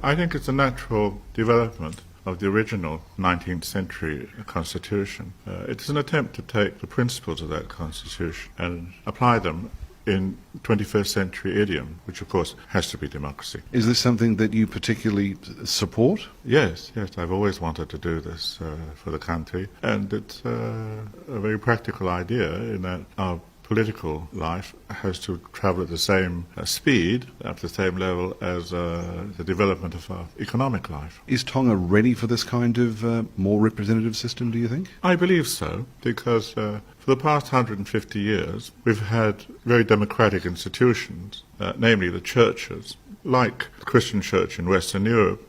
I think it's a natural development of the original 19th century constitution. It's an attempt to take the principles of that constitution and apply them in 21st century idiom, which of course has to be democracy. Is this something that you particularly support? Yes, I've always wanted to do this for the country, and it's a very practical idea in that our political life has to travel at the same speed, at the same level as the development of our economic life. Is Tonga ready for this kind of more representative system, do you think? I believe so, because for the past 150 years we've had very democratic institutions, namely the churches, like the Christian church in Western Europe,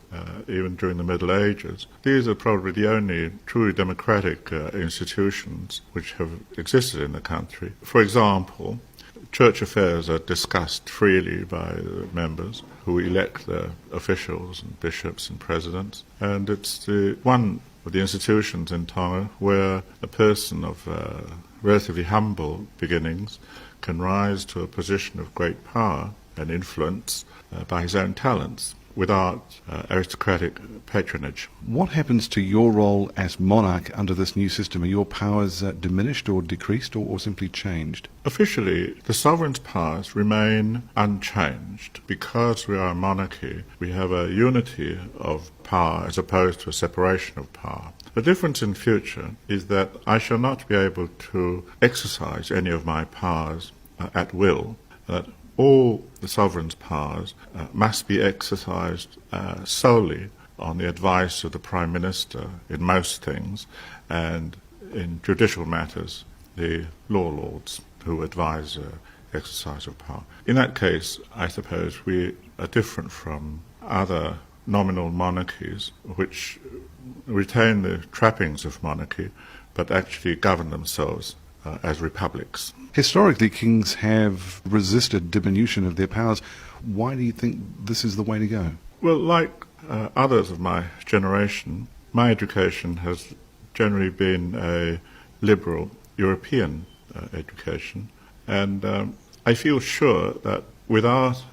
even during the Middle Ages. These are probably the only truly democratic institutions which have existed in the country. For example, church affairs are discussed freely by the members who elect their officials and bishops and presidents, and it's one of the institutions in Tonga where a person of relatively humble beginnings can rise to a position of great power and influence by his own talents, without aristocratic patronage. What happens to your role as monarch under this new system? Are your powers diminished or decreased or simply changed? Officially, the sovereign's powers remain unchanged. Because we are a monarchy, we have a unity of power as opposed to a separation of power. The difference in future is that I shall not be able to exercise any of my powers at will, that all the sovereign's powers must be exercised solely on the advice of the Prime Minister in most things, and in judicial matters, the law lords who advise exercise of power. In that case, I suppose we are different from other nominal monarchies which retain the trappings of monarchy but actually govern themselves as republics. Historically, kings have resisted diminution of their powers. Why do you think this is the way to go? Well, like others of my generation, my education has generally been a liberal European education, and I feel sure that without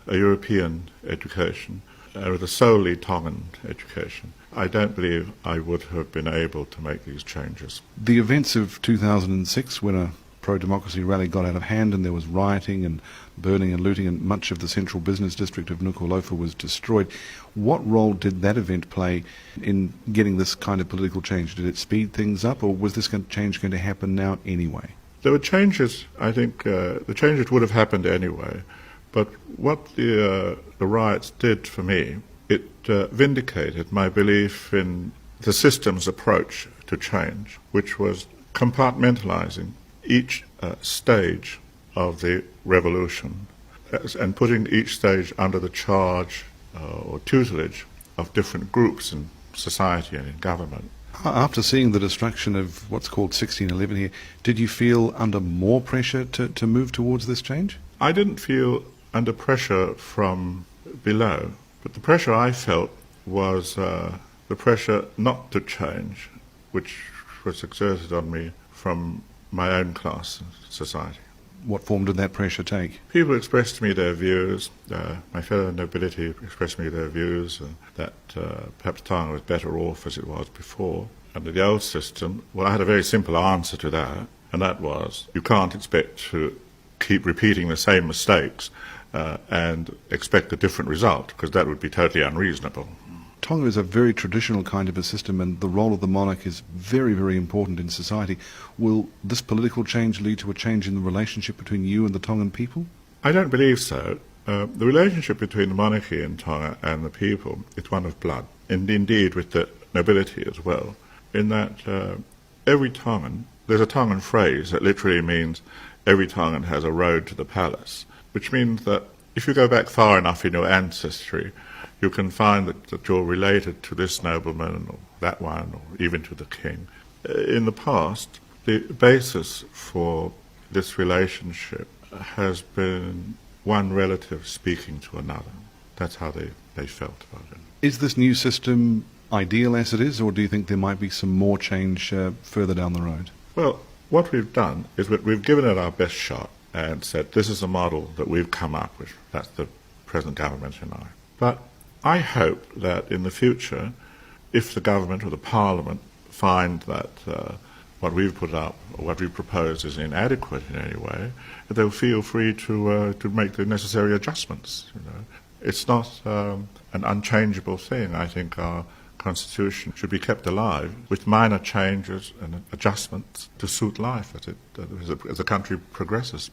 a European education, with a solely Tongan education, I don't believe I would have been able to make these changes. The events of 2006, when a pro-democracy rally got out of hand and there was rioting and burning and looting and much of the central business district of Nuku'alofa was destroyed, what role did that event play in getting this kind of political change? Did it speed things up, or was this change going to happen now anyway? There were changes, I think, the changes would have happened anyway, but what the riots did for me, it vindicated my belief in the system's approach to change, which was compartmentalizing each stage of the revolution and putting each stage under the charge or tutelage of different groups in society and in government. After seeing the destruction of what's called 1611 here, did you feel under more pressure to move towards this change? I didn't feel under pressure from below, but the pressure I felt was the pressure not to change, which was exerted on me from my own class in society. What form did that pressure take? People expressed to me their views, my fellow nobility expressed to me their views, that perhaps Tonga was better off as it was before. Under the old system, well, I had a very simple answer to that, and that was, you can't expect to keep repeating the same mistakes and expect a different result, because that would be totally unreasonable. Tonga is a very traditional kind of a system, and the role of the monarch is very, very important in society. Will this political change lead to a change in the relationship between you and the Tongan people? I don't believe so. The relationship between the monarchy in Tonga and the people is one of blood, and indeed with the nobility as well, in that every Tongan, there's a Tongan phrase that literally means every Tongan has a road to the palace, which means that if you go back far enough in your ancestry, you can find that you're related to this nobleman or that one, or even to the king. In the past, the basis for this relationship has been one relative speaking to another. That's how they felt about it. Is this new system ideal as it is, or do you think there might be some more change further down the road? Well, what we've done is we've given it our best shot and said this is a model that we've come up with. That's the present government and I. But I hope that in the future, if the government or the parliament find that what we've put up or what we propose is inadequate in any way, they'll feel free to make the necessary adjustments. You know, it's not an unchangeable thing. I think our Constitution should be kept alive with minor changes and adjustments to suit life as the country progresses.